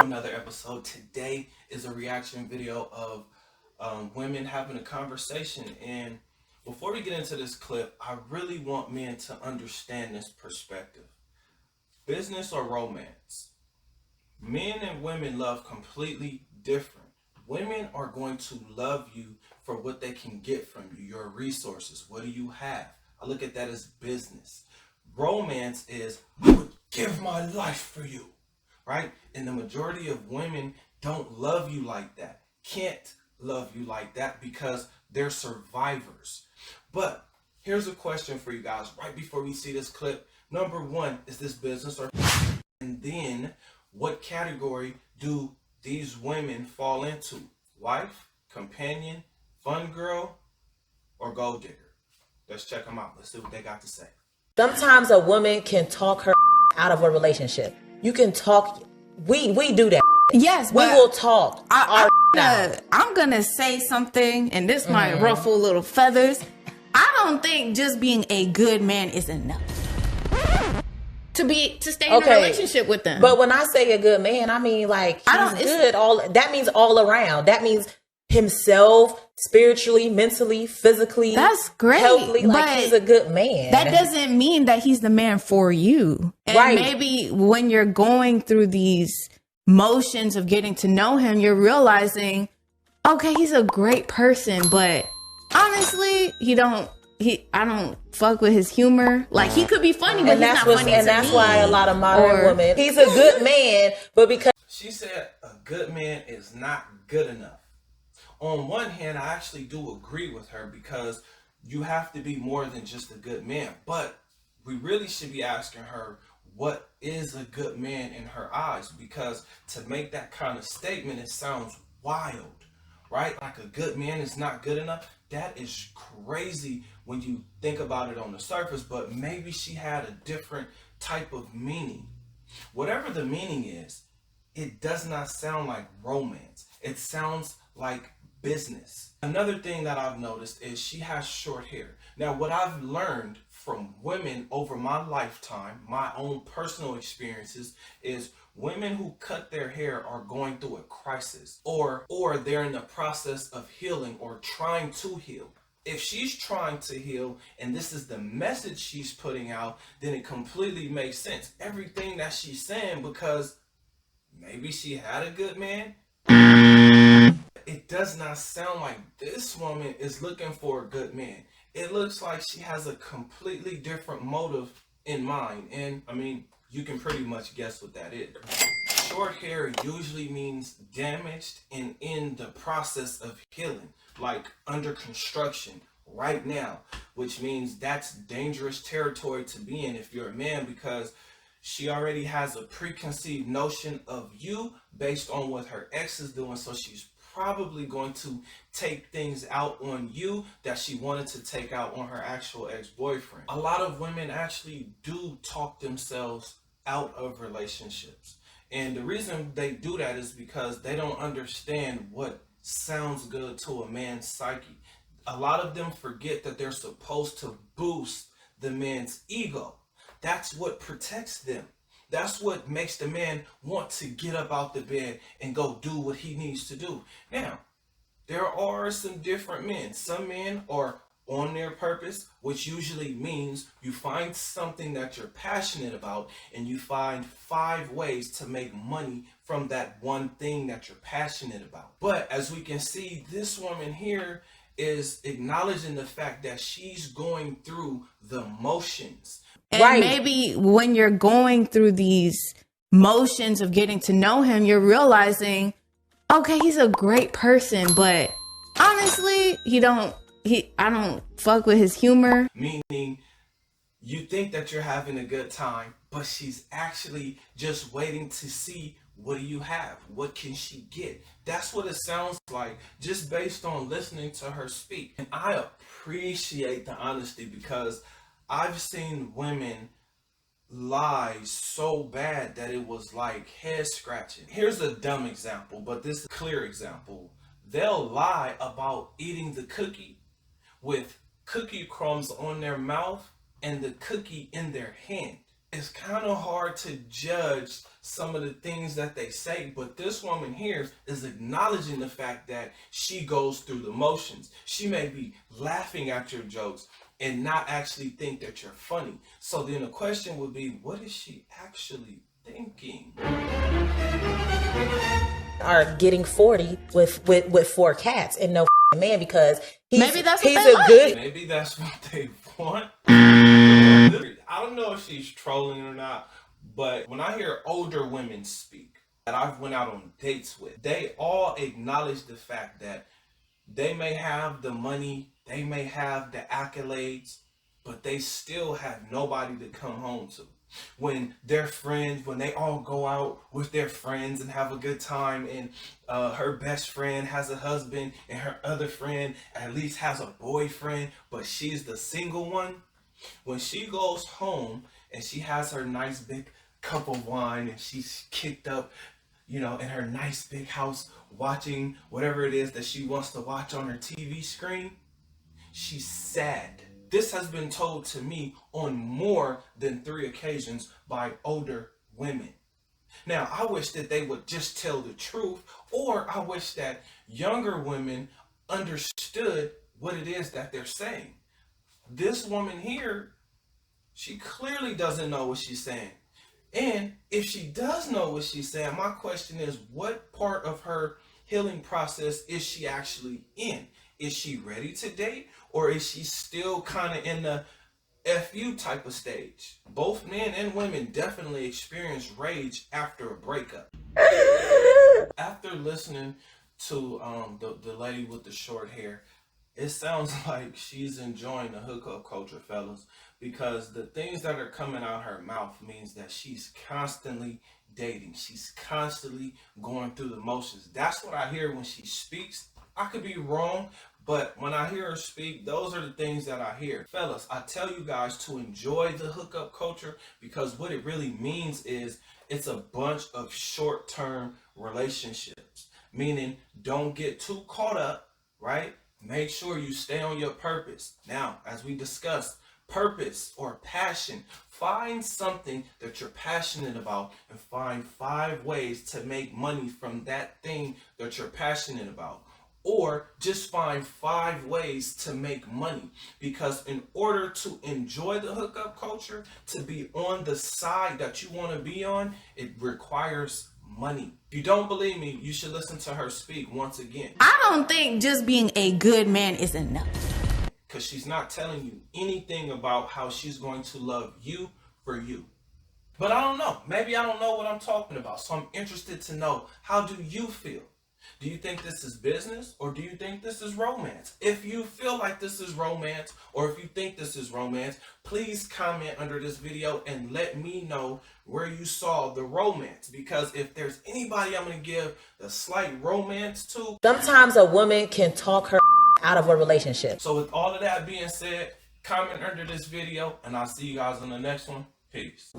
Another episode. Today is a reaction video of women having a conversation. And before we get into this clip, I really want men to understand this perspective. Business or romance? Men and women love completely different. Women are going to love you for what they can get from you, your resources. What do you have? I look at that as business. Romance is, I would give my life for you, right? And the majority of women don't love you like that, can't love you like that because they're survivors. But here's a question for you guys right before we see this clip. Number one, is this business or? And then what category do these women fall into? Wife, companion, fun girl, or gold digger? Let's check them out. Let's see what they got to say. Sometimes a woman can talk her out of a relationship. You can talk. We do that. Yes, we will talk. I'm gonna say something, and this might ruffle little feathers. I don't think just being a good man is enough to stay in a relationship with them. But when I say a good man, I mean like he's good. That means all around. That means himself, spiritually, mentally, physically. That's great. Healthily, like he's a good man. That doesn't mean that he's the man for you. And right. Maybe when you're going through these motions of getting to know him, you're realizing, okay, he's a great person, but honestly, I don't fuck with his humor. Like, he could be funny, but he's not funny. And that's why a lot of modern women, he's a good man, but because she said a good man is not good enough. On one hand, I actually do agree with her because you have to be more than just a good man. But we really should be asking her, what is a good man in her eyes? Because to make that kind of statement, it sounds wild, right? Like a good man is not good enough. That is crazy when you think about it on the surface, but maybe she had a different type of meaning. Whatever the meaning is, it does not sound like romance. It sounds like business. Another thing that I've noticed is she has short hair. Now, what I've learned from women over my lifetime, my own personal experiences, is women who cut their hair are going through a crisis, or they're in the process of healing or trying to heal. If she's trying to heal and this is the message she's putting out, then it completely makes sense. Everything that she's saying, because maybe she had a good man. It does not sound like this woman is looking for a good man. It looks like she has a completely different motive in mind. And I mean, you can pretty much guess what that is. Short hair usually means damaged and in the process of healing, like under construction right now, which means that's dangerous territory to be in if you're a man, because she already has a preconceived notion of you based on what her ex is doing. So she's probably going to take things out on you that she wanted to take out on her actual ex-boyfriend. A lot of women actually do talk themselves out of relationships. And the reason they do that is because they don't understand what sounds good to a man's psyche. A lot of them forget that they're supposed to boost the man's ego. That's what protects them. That's what makes the man want to get up out the bed and go do what he needs to do. Now, there are some different men. Some men are on their purpose, which usually means you find something that you're passionate about and you find 5 ways to make money from that one thing that you're passionate about. But as we can see, this woman here is acknowledging the fact that she's going through the motions. And maybe when you're going through these motions of getting to know him, you're realizing, okay, he's a great person, but honestly, I don't fuck with his humor. Meaning, you think that you're having a good time, but she's actually just waiting to see, what do you have? What can she get? That's what it sounds like just based on listening to her speak. And I appreciate the honesty, because I've seen women lie so bad that it was like head scratching. Here's a dumb example, but this is a clear example. They'll lie about eating the cookie with cookie crumbs on their mouth and the cookie in their hand. It's kind of hard to judge some of the things that they say, but this woman here is acknowledging the fact that she goes through the motions. She may be laughing at your jokes and not actually think that you're funny. So then the question would be, what is she actually thinking? Are getting 40 with 4 cats and no man because maybe that's what he's they a like. good. Maybe that's what they want. I don't know if she's trolling or not, but when I hear older women speak that I've went out on dates with, they all acknowledge the fact that they may have the money, they may have the accolades, but they still have nobody to come home to. When their friends, when they all go out with their friends and have a good time, and her best friend has a husband and her other friend at least has a boyfriend, but she's the single one. When she goes home and she has her nice big cup of wine and she's kicked up, you know, in her nice big house watching whatever it is that she wants to watch on her TV screen, she's sad. This has been told to me on more than 3 occasions by older women. Now, I wish that they would just tell the truth, or I wish that younger women understood what it is that they're saying. This woman here, she clearly doesn't know what she's saying. And if she does know what she's saying, my question is, what part of her healing process is she actually in? Is she ready to date, or is she still kind of in the FU type of stage? Both men and women definitely experience rage after a breakup. After listening to the lady with the short hair, it sounds like she's enjoying the hookup culture, fellas, because the things that are coming out her mouth means that she's constantly dating. She's constantly going through the motions. That's what I hear when she speaks. I could be wrong, but when I hear her speak, those are the things that I hear. Fellas, I tell you guys to enjoy the hookup culture, because what it really means is it's a bunch of short-term relationships, meaning don't get too caught up, right? Make sure you stay on your purpose. Now, as we discussed, purpose or passion, find something that you're passionate about and find 5 ways to make money from that thing that you're passionate about. Or just find 5 ways to make money, because in order to enjoy the hookup culture, to be on the side that you want to be on, it requires money. If you don't believe me, you should listen to her speak once again. I don't think just being a good man is enough, because she's not telling you anything about how she's going to love you for you. But I don't know. Maybe I don't know what I'm talking about. So I'm interested to know, how do you feel? Do you think this is business, or do you think this is romance? If you feel like this is romance, or if you think this is romance, please comment under this video and let me know where you saw the romance. Because if there's anybody I'm going to give the slight romance to, Sometimes a woman can talk her out of a relationship. So with all of that being said, comment under this video, and I'll see you guys on the next one. Peace.